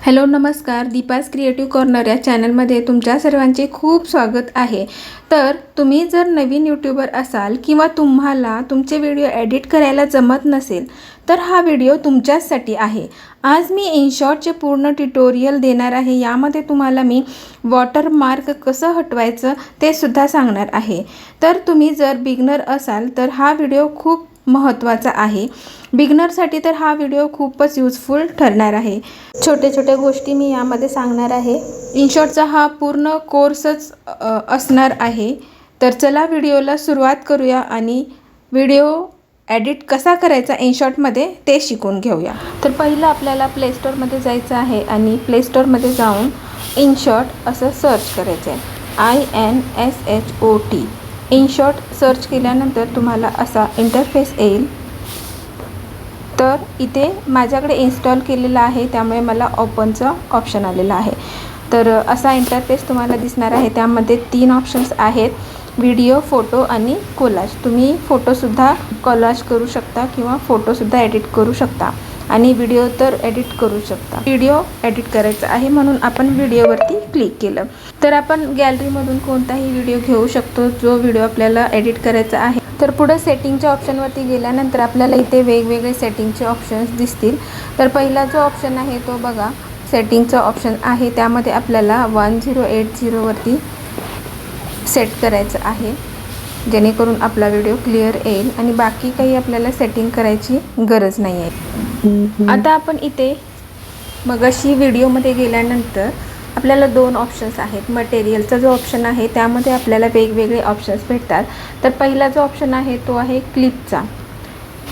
Hello नमस्कार, Deepa's creative corner या चॅनलमध्ये तुमच्या सर्वांचे खूप स्वागत आहे। तर तुम्ही जर नवीन यूट्यूबर असाल किंवा तुम्हाला तुमचे व्हिडिओ एडिट करायला जमत नसेल तर हा व्हिडिओ तुमच्यासाठी आहे। आज मी इनशॉटचे पूर्ण ट्युटोरियल देणार आहे। यामध्ये तुम्हाला मी वॉटरमार्क कसं हटवायचं ते सुद्धा सांगणार आहे। तर तुम्ही जर बिगनर असाल तर हा व्हिडिओ खूप महत्त्वाचा आहे। बिगनरसाठी तर हा व्हिडिओ खूपच यूजफुल ठरणार आहे। छोटे छोटे गोष्टी मी यामध्ये सांगणार आहे। इनशॉटचा हा पूर्ण कोर्सच असणार आहे। तर चला व्हिडिओला सुरुवात करूया आणि व्हिडिओ एडिट कसा करायचा इनशॉटमध्ये ते शिकून घेऊया। तर पहिलं आपल्याला प्ले स्टोअरमध्ये जायचं आहे आणि प्ले स्टोअरमध्ये जाऊन इनशॉट असं सर्च करायचं आहे। INSHOT इनशॉट सर्च केल्यानंतर तुम्हाला असा इंटरफेस येईल। तर इथे माझ्याकडे इन्स्टॉल केलेला आहे त्यामुळे मला ओपनचा ऑप्शन आलेला आहे। तर असा इंटरफेस तुम्हाला दिसणार आहे। त्यामध्ये 3 ऑप्शन्स आहेत, व्हिडिओ, फोटो आणि कोलाज। तुम्ही फोटोसुद्धा कोलाज करू शकता किंवा फोटोसुद्धा एडिट करू शकता आणि व्हिडिओ तर एडिट करू शकता। व्हिडिओ एडिट करायचा आहे म्हणून आपण व्हिडिओवरती क्लिक केलं तर आपण गॅलरीमधून कोणताही व्हिडिओ घेऊ शकतो जो व्हिडिओ आपल्याला एडिट करायचा आहे। तर पुढे सेटिंगच्या ऑप्शनवरती गेल्यानंतर आपल्याला इथे वेगवेगळे सेटिंगचे ऑप्शन्स दिसतील। तर पहिला जो ऑप्शन आहे तो बघा, सेटिंगचा ऑप्शन आहे। त्यामध्ये आपल्याला 1080 वरती सेट करायचं आहे जेणेकरून आपला व्हिडिओ क्लिअर येईल आणि बाकी काही आपल्याला सेटिंग करायची गरज नाही आहे। आता आपण इथे मगाशी व्हिडिओमध्ये गेल्यानंतर आपल्याला 2 ऑप्शन्स आहेत। मटेरियलचा जो ऑप्शन आहे त्यामध्ये आपल्याला वेगवेगळे ऑप्शन्स भेटतात। तर पहिला जो ऑप्शन आहे तो आहे क्लिपचा।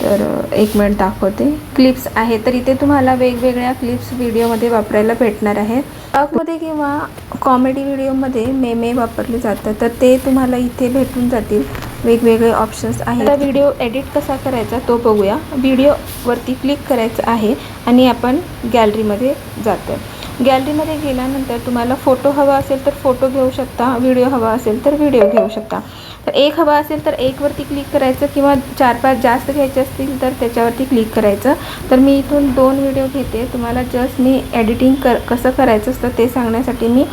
तर एक मिनिट दाखवते, क्लिप्स आहे। तर इथे तुम्हाला वेगवेगळ्या क्लिप्स व्हिडिओमध्ये वापरायला भेटणार आहेत। ब्लॉगमध्ये किंवा कॉमेडी व्हिडिओमध्ये मेमे वापरले जातात तर ते तुम्हाला इथे भेटून जातील। वेगवेगळे ऑप्शन्स आहेत। आता व्हिडिओ एडिट कसा करायचा तो बघूया। व्हिडिओवरती क्लिक करायचं आहे आणि आपण गॅलरीमध्ये जातो। गॅलरीमध्ये गेल्यानंतर तुम्हाला फोटो हवा असेल तर फोटो घेऊ शकता, व्हिडिओ हवा असेल तर व्हिडिओ घेऊ शकता। तर एक हवा असेल तर एकवरती क्लिक करायचं किंवा 4-5 जास्त घ्यायचे असतील तर त्याच्यावरती क्लिक करायचं। तर मी इथून 2 व्हिडिओ घेते। तुम्हाला जस्ट मी एडिटिंग कसं करायचं असतं ते सांगण्यासाठी मी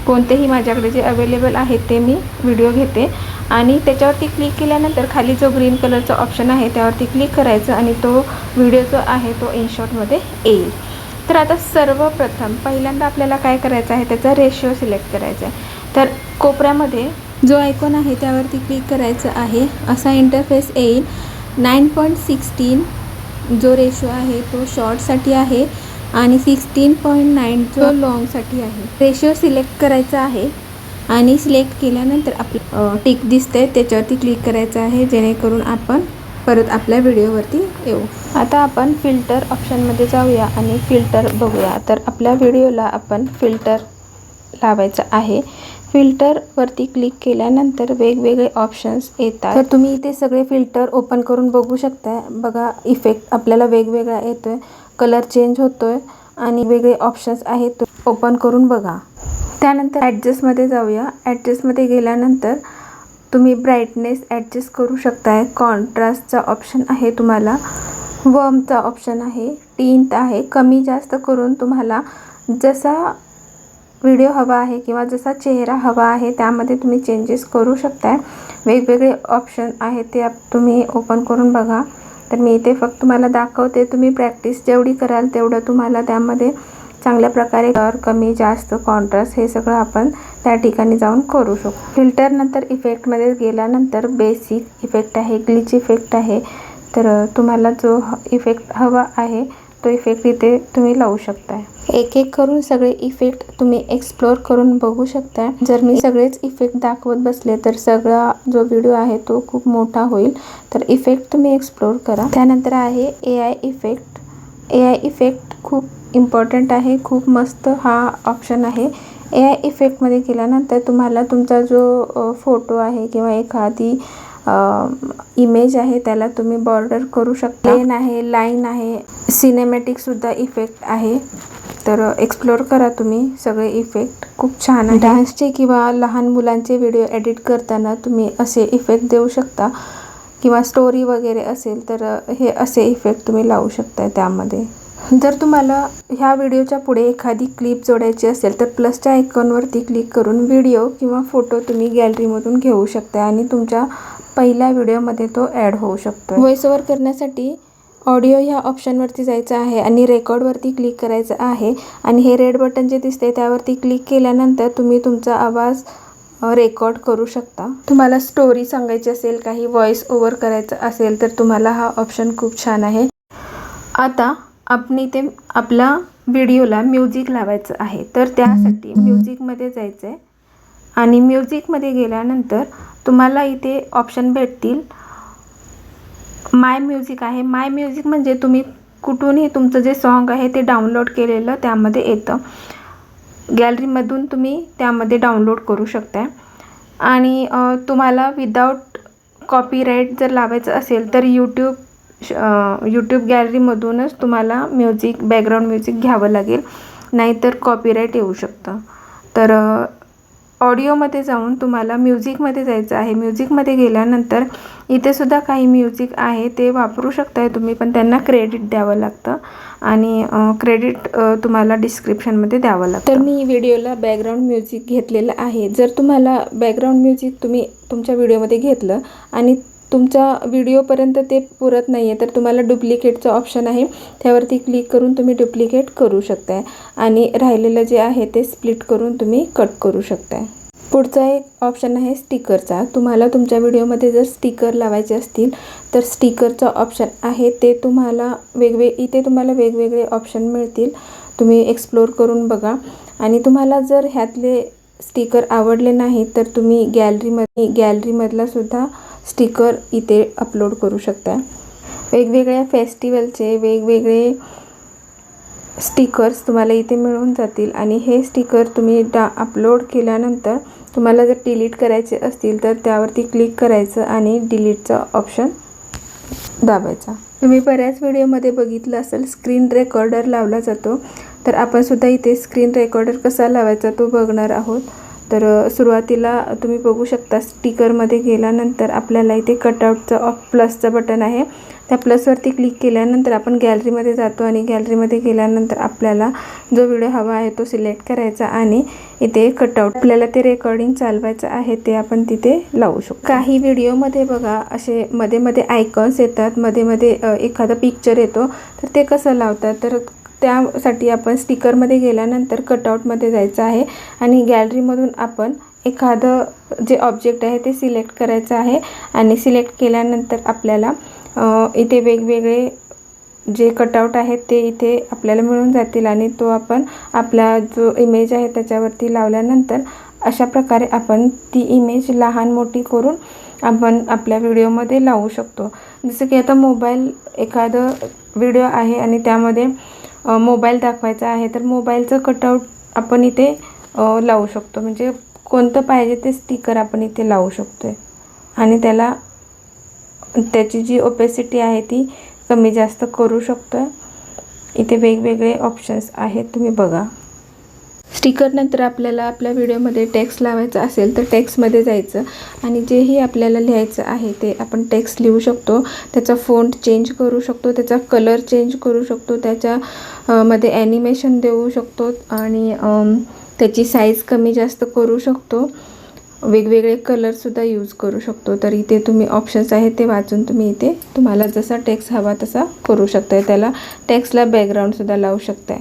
कोणतेही माझ्याकडे जे अवेलेबल आहेत ते मी व्हिडिओ घेते आणि त्याच्यावरती क्लिक केल्यानंतर खाली जो ग्रीन कलरचा ऑप्शन आहे त्यावरती क्लिक करायचं आणि तो व्हिडिओ जो आहे तो इनशॉटमध्ये येईल। तर आता सर्वप्रथम पहिल्यांदा आपल्याला काय करायचं आहे, त्याचा रेशो सिलेक्ट करायचा आहे। तर कोपऱ्यामध्ये जो आयकॉन आहे त्यावरती क्लिक करायचं आहे। असा इंटरफेस येईल। 9.16 जो रेशो आहे तो शॉर्टसाठी आहे आणि 16.9 जो लॉंगसाठी आहे। रेशो सिलेक्ट करायचा आहे आणि सिलेक्ट केल्यानंतर आपलं टिक दिसते त्याच्यावरती क्लिक करायचं आहे जेणेकरून आपण परत आपल्या व्हिडिओवरती येऊ। आता आपण फिल्टर ऑप्शनमध्ये जाऊया आणि फिल्टर बघूया। तर आपल्या व्हिडिओला आपण फिल्टर लावायचं आहे। फिल्टरवरती क्लिक केल्यानंतर वेगवेगळे ऑप्शन्स येतात। तर तुम्ही इथे सगळे फिल्टर ओपन करून बघू शकता। बघा इफेक्ट आपल्याला वेगवेगळा येतोय, कलर चेंज होतोय आणि वेगळे ऑप्शन्स आहेत, ओपन करून बघा। त्यानंतर ॲडजस्टमध्ये जाऊया। ॲडजस्टमध्ये गेल्यानंतर तुम्ही ब्राईटनेस ॲडजस्ट करू शकताय, कॉन्ट्रास्टचा ऑप्शन आहे, तुम्हाला वर्मचा ऑप्शन आहे, टिंट आहे। कमी जास्त करून तुम्हाला जसा व्हिडिओ हवा आहे किंवा जसा चेहरा हवा आहे त्यामध्ये तुम्ही चेंजेस करू शकताय। वेगवेगळे ऑप्शन आहेत ते तुम्ही ओपन करून बघा। तर मी इथे फक्त तुम्हाला दाखवते, तुम्ही प्रॅक्टिस जेवढी कराल तेवढं तुम्हाला त्यामध्ये चांगल्या प्रकारे कमी जास्त कॉन्ट्रास्ट हे सगळं आपण त्या ठिकाणी जाऊन करू शकतो। फिल्टर नंतर इफेक्टमध्ये गेल्यानंतर बेसिक इफेक्ट आहे, ग्लिच इफेक्ट आहे। तर तुम्हाला जो इफेक्ट हवा आहे तो इफेक्ट इथे तुम्ही लावू शकताय। एक एक करून सगळे इफेक्ट तुम्ही एक्सप्लोर करून बघू शकता। जर मी सगळेच इफेक्ट दाखवत बसले तर सगळा जो व्हिडिओ आहे तो खूप मोठा होईल। तर इफेक्ट तुम्ही एक्सप्लोर करा। त्यानंतर आहे AI इफेक्ट। AI इफेक्ट खूप इम्पॉर्टंट आहे, खूप मस्त हा ऑप्शन आहे। AI इफेक्टमध्ये गेल्यानंतर तुम्हाला तुमचा जो फोटो आहे किंवा एखादी इमेज आहे त्याला तुम्ही बॉर्डर करू शकता। प्लेन आहे, लाईन आहे, सिनेमॅटिकसुद्धा इफेक्ट आहे। तर एक्सप्लोर करा तुम्ही सगळे इफेक्ट, खूप छान आहे। डान्सचे किंवा लहान मुलांचे व्हिडिओ एडिट करताना तुम्ही असे इफेक्ट देऊ शकता किंवा स्टोरी वगैरे असेल तर हे असे इफेक्ट तुम्ही लावू शकता त्यामध्ये। जर तुम्हाला ह्या व्हिडिओच्या पुढे एखादी क्लिप जोडायची असेल तर प्लसच्या आयकॉनवरती क्लिक करून व्हिडिओ किंवा फोटो तुम्ही गॅलरीमधून घेऊ शकता आणि तुमच्या पहिल्या व्हिडिओमध्ये तो ॲड होऊ शकतो। व्हॉइस ओव्हर करण्यासाठी ऑडिओ ह्या ऑप्शनवरती जायचं आहे आणि रेकॉर्डवरती क्लिक करायचं आहे आणि हे रेड बटन जे दिसते त्यावरती क्लिक केल्यानंतर तुम्ही तुमचा आवाज रेकॉर्ड करू शकता। तुम्हाला स्टोरी सांगायची असेल, काही व्हॉइस ओव्हर करायचं असेल तर तुम्हाला हा ऑप्शन खूप छान आहे। आता आपण इथे आपला व्हिडिओला म्युझिक लावायचं आहे, तर त्यासाठी म्युझिकमध्ये जायचं आहे आणि म्युझिकमध्ये गेल्यानंतर तुम्हाला इथे ऑप्शन भेटतील। माय म्युझिक आहे। माय म्युझिक म्हणजे तुम्ही कुठूनही तुमचं जे सॉन्ग आहे ते डाउनलोड केलेलं त्यामध्ये येतं। गॅलरीमधून तुम्ही त्यामध्ये डाउनलोड करू शकता आणि तुम्हाला विदाउट कॉपीराइट जर लावायचं असेल तर यूट्यूब गॅलरीमधूनच तुम्हाला म्युझिक, बॅकग्राऊंड म्युझिक घ्यावं लागेल, नाहीतर कॉपीराइट येऊ शकतं। तर ऑडिओमध्ये जाऊन तुम्हाला म्युझिकमध्ये जायचं आहे। म्युझिकमध्ये गेल्यानंतर इथे सुद्धा काही म्युझिक आहे ते वापरू शकताय तुम्ही, पण त्यांना क्रेडिट द्यावं लागतं आणि क्रेडिट तुम्हाला डिस्क्रिप्शनमध्ये द्यावं लागतं। तर मी व्हिडिओला बॅकग्राऊंड म्युझिक घेतलेलं आहे। जर तुम्हाला बॅकग्राऊंड म्युझिक तुम्ही तुमच्या व्हिडिओमध्ये घेतलं आणि तुमच्या व्हिडिओपर्यंत ते पुरत नाही आहे तर तुम्हाला डुप्लिकेटचं ऑप्शन आहे, त्यावरती क्लिक करून तुम्ही डुप्लिकेट करू शकताय आणि राहिलेलं जे आहे ते स्प्लिट करून तुम्ही कट करू शकताय। पुढचा एक ऑप्शन आहे स्टिकरचा। तुम्हाला तुमच्या व्हिडिओमध्ये जर स्टिकर लावायचे असतील तर स्टिकरचा ऑप्शन आहे, ते तुम्हाला इथे तुम्हाला वेगवेगळे ऑप्शन मिळतील, तुम्ही एक्सप्लोर करून बघा आणि तुम्हाला जर ह्यातले स्टिकर आवडले नाही तर तुम्ही गॅलरीमधला सुद्धा स्टिकर इथे अपलोड करू शकता। वेगवेगळ्या फेस्टिवलचे वेगवेगळे स्टिकर्स तुम्हाला इथे मिळून जातील आणि हे स्टिकर तुम्ही अपलोड केल्यानंतर तुम्हाला जर डिलीट करायचे असतील तर त्यावरती क्लिक करायचं आणि डिलीटचा ऑप्शन दाबायचा। तुम्ही बऱ्याच व्हिडिओमध्ये बघितलं असेल स्क्रीन रेकॉर्डर लावला जातो, तर आपण सुद्धा इथे स्क्रीन रेकॉर्डर कसा लावायचा तो बघणार आहोत। तर सुरुवातीला तुम्ही बघू शकता स्टिकरमध्ये गेल्यानंतर आपल्याला इथे कटआउटचं प्लसचं बटन आहे, त्या प्लसवरती क्लिक केल्यानंतर आपण गॅलरीमध्ये जातो आणि गॅलरीमध्ये गेल्यानंतर आपल्याला जो व्हिडिओ हवा आहे तो सिलेक्ट करायचा आणि इथे कटआउट आपल्याला ते रेकॉर्डिंग चालवायचं आहे ते आपण तिथे लावू शकतो। काही व्हिडिओमध्ये बघा असे मध्ये मध्ये आयकॉन्स येतात, मध्ये मध्ये एखादा पिक्चर येतो, तर ते कसं लावतात, तर त्यासाठी आपण स्टिकरमध्ये गेल्यानंतर कटआउटमध्ये जायचं आहे आणि गॅलरीमधून आपण एखादं जे ऑब्जेक्ट आहे ते सिलेक्ट करायचं आहे आणि सिलेक्ट केल्यानंतर आपल्याला इथे वेगवेगळे जे कटआउट आहेत ते इथे आपल्याला मिळून जातील आणि तो आपण आपला जो इमेज आहे त्याच्यावरती लावल्यानंतर अशा प्रकारे आपण ती इमेज लहान मोठी करून आपण आपल्या व्हिडिओमध्ये लावू शकतो। जसं की आता एखादं व्हिडिओ आहे आणि त्यामध्ये मोबाईल दाखवायचा आहे, तर मोबाईलचं कटआउट आपण इथे लावू शकतो, म्हणजे कोणतं पाहिजे ते स्टिकर आपण इथे लावू शकतो आणि त्याची जी ओपेसिटी आहे ती कमी जास्त करू शकतो। इथे वेगवेगळे ऑप्शन्स आहेत, तुम्ही बघा। स्टिकर नंतर आपल्याला आपल्या व्हिडिओमध्ये टेक्स्ट लावायचा असेल तर टेक्स्टमध्ये जायचं आणि जेही आपल्याला लिहायचं आहे ते आपण टेक्स्ट लिहू शकतो, त्याचा फॉन्ट चेंज करू शकतो, त्याचा कलर चेंज करू शकतो, त्याच्यामध्ये ॲनिमेशन देऊ शकतो आणि त्याची साईज कमी जास्त करू शकतो, वेगवेगळे कलरसुद्धा यूज करू शकतो। तर इथे तुम्ही ऑप्शन्स आहेत ते वाचून तुम्ही इथे तुम्हाला जसा टेक्स्ट हवा तसा करू शकताय। त्याला टेक्स्टला बॅकग्राऊंडसुद्धा लावू शकताय,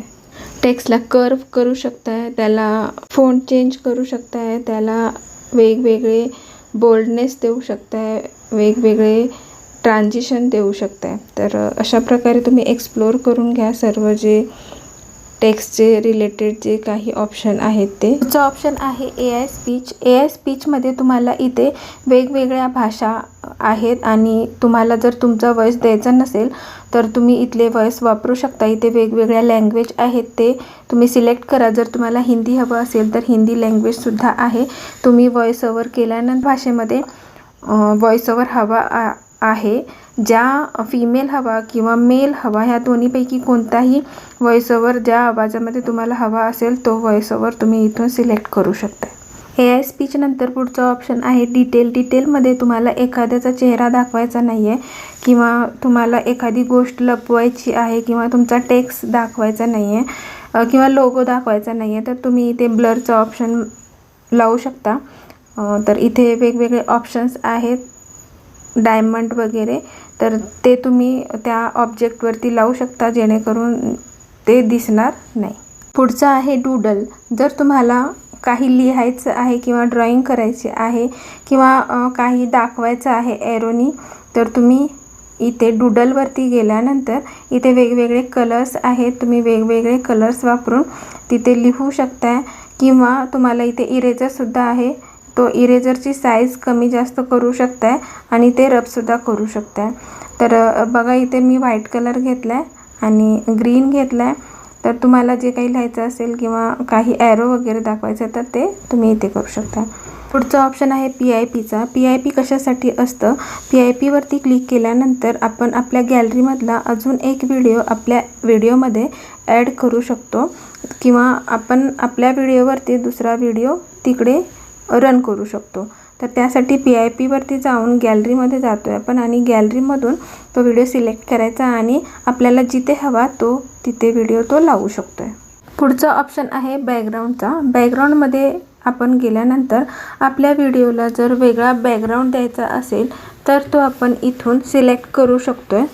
टेक्स्टला कर्व करू शकताय, त्याला फॉन्ट चेंज करू शकताय, त्याला वेगवेगळे बोल्डनेस देऊ शकताय, वेगवेगळे ट्रान्झिशन देऊ शकताय। तर अशा प्रकारे तुम्ही एक्सप्लोर करून घ्या सर्व जे टेक्स्टचे रिलेटेड जे काही ऑप्शन आहेत ते। पुढचा ऑप्शन आहे AI स्पीच। AI स्पीचमध्ये तुम्हाला इथे वेगवेगळ्या भाषा आहेत आणि तुम्हाला जर तुमचा व्हॉइस द्यायचा नसेल तर तुम्ही इथले व्हॉइस वापरू शकता। इथे वेगवेगळ्या लँग्वेज आहेत ते तुम्ही सिलेक्ट करा। जर तुम्हाला हिंदी हवं असेल तर हिंदी लँग्वेजसुद्धा आहे, तुम्ही व्हॉइस ओव्हर केल्यानंतर भाषेमध्ये व्हॉइस ओव्हर हवा आहे, ज्या फिमेल हवा किंवा मेल हवा ह्या दोन्हीपैकी कोणताही व्हॉइस ओव्हर ज्या आवाजामध्ये तुम्हाला हवा असेल तो व्हॉइस ओव्हर तुम्ही इथून सिलेक्ट करू शकता। AI स्पीच नंतर पुढचा ऑप्शन आहे डिटेल. डिटेलमध्ये तुम्हाला एखाद्याचा चेहरा दाखवायचा नाही आहे किंवा तुम्हाला एखादी गोष्ट लपवायची आहे किंवा तुमचा टेक्स्ट दाखवायचा नाही आहे किंवा लोगो दाखवायचा नाही आहे, तर तुम्ही इथे ब्लरचा ऑप्शन लावू शकता. तर इथे वेगवेगळे ऑप्शन्स आहेत, डायमंड वगैरे, तर ते तुम्ही त्या ऑब्जेक्टवरती लावू शकता जेणेकरून ते दिसणार नाही. पुढचं आहे डूडल. जर तुम्हाला काही लिहायचं आहे किंवा ड्रॉइंग करायची आहे किंवा काही दाखवायचं आहे एरोनी, तर तुम्ही इथे डूडलवरती गेल्यानंतर इथे वेगवेगळे कलर्स आहेत, तुम्ही वेगवेगळे कलर्स वापरून तिथे लिहू शकता किंवा तुम्हाला इथे इरेजरसुद्धा आहे, तो इरेजरची साईज कमी जास्त करू शकताय आणि ते रबसुद्धा करू शकताय. तर बघा इथे मी व्हाईट कलर घेतला आहे आणि ग्रीन घेतला आहे. तर तुम्हाला जे काही लिहायचं असेल किंवा काही ॲरो वगैरे दाखवायचं तर ते तुम्ही इथे करू शकता. पुढचं ऑप्शन आहे PIPचा. PIP कशासाठी असतं? PIPवरती क्लिक केल्यानंतर आपण आपल्या गॅलरीमधला अजून एक व्हिडिओ आपल्या व्हिडिओमध्ये ॲड करू शकतो किंवा आपण आपल्या व्हिडिओवरती दुसरा व्हिडिओ तिकडे रन करू शकतो. तर त्यासाठी PIPवरती जाऊन गॅलरीमध्ये जातो आहे आपण आणि गॅलरीमधून तो व्हिडिओ सिलेक्ट करायचा आणि आपल्याला जिथे हवा तो तिथे व्हिडिओ तो लावू शकतो आहे. पुढचा ऑप्शन आहे बॅकग्राऊंडचा. बॅकग्राऊंडमध्ये आपण गेल्यानंतर आपल्या व्हिडिओला जर वेगळा बॅकग्राऊंड द्यायचा असेल तर तो आपण इथून सिलेक्ट करू शकतो आहे.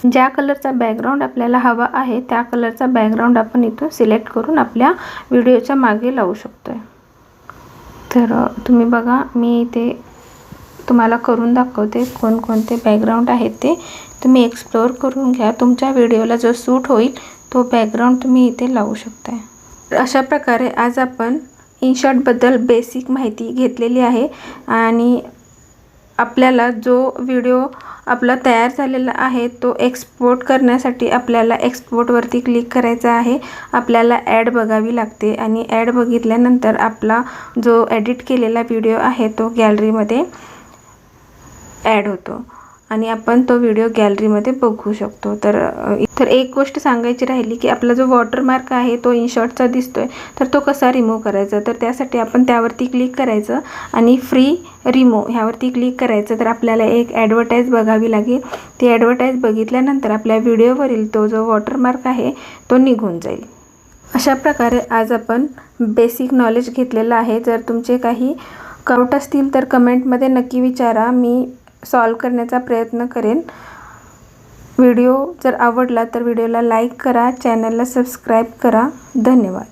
ज्या कलरचा बॅकग्राऊंड आपल्याला हवा आहे त्या कलरचा बॅकग्राऊंड आपण इथून सिलेक्ट करून आपल्या व्हिडिओच्या मागे लावू शकतो आहे. तर तुम्ही बघा, मी इथे तुम्हाला करून दाखवते कोणकोणते बॅकग्राऊंड आहेत ते तुम्ही एक्सप्लोअर करून घ्या. तुमच्या व्हिडिओला जो सूट होईल तो बॅकग्राऊंड तुम्ही इथे लावू शकता. तर अशा प्रकारे आज आपण इनशॉटबद्दल बेसिक माहिती घेतलेली आहे आणि आपल्याला जो व्हिडिओ आपला तयार झालेला आहे तो एक्सपोर्ट करण्यासाठी आपल्याला एक्सपोर्टवरती क्लिक करायचं आहे. आपल्याला ॲड बघावी लागते आणि ॲड बघितल्यानंतर आपला जो एडिट केलेला व्हिडिओ आहे तो गॅलरीमध्ये ॲड होतो आणि आपण तो व्हिडिओ गॅलरीमध्ये बघू शकतो. तर एक गोष्ट सांगायची राहिली की आपला जो वॉटरमार्क आहे तो इनशॉटचा दिसतोय, तर तो कसा रिमूव्ह करायचा. तर त्यासाठी आपण त्यावरती क्लिक करायचं आणि फ्री रिमूव्ह ह्यावरती क्लिक करायचं. तर आपल्याला एक ॲडव्हर्टाईज बघावी लागेल. ती ॲडव्हर्टाईज बघितल्यानंतर आपल्या व्हिडिओवरील तो जो वॉटरमार्क आहे तो निघून जाईल. अशा प्रकारे आज आपण बेसिक नॉलेज घेतलेलं आहे. जर तुमचे काही डाऊट असतील तर कमेंटमध्ये नक्की विचारा, मी सॉल्व करण्याचा प्रयत्न करेन. व्हिडिओ जर आवडला तर व्हिडिओला लाईक करा, चॅनलला सबस्क्राईब करा. धन्यवाद.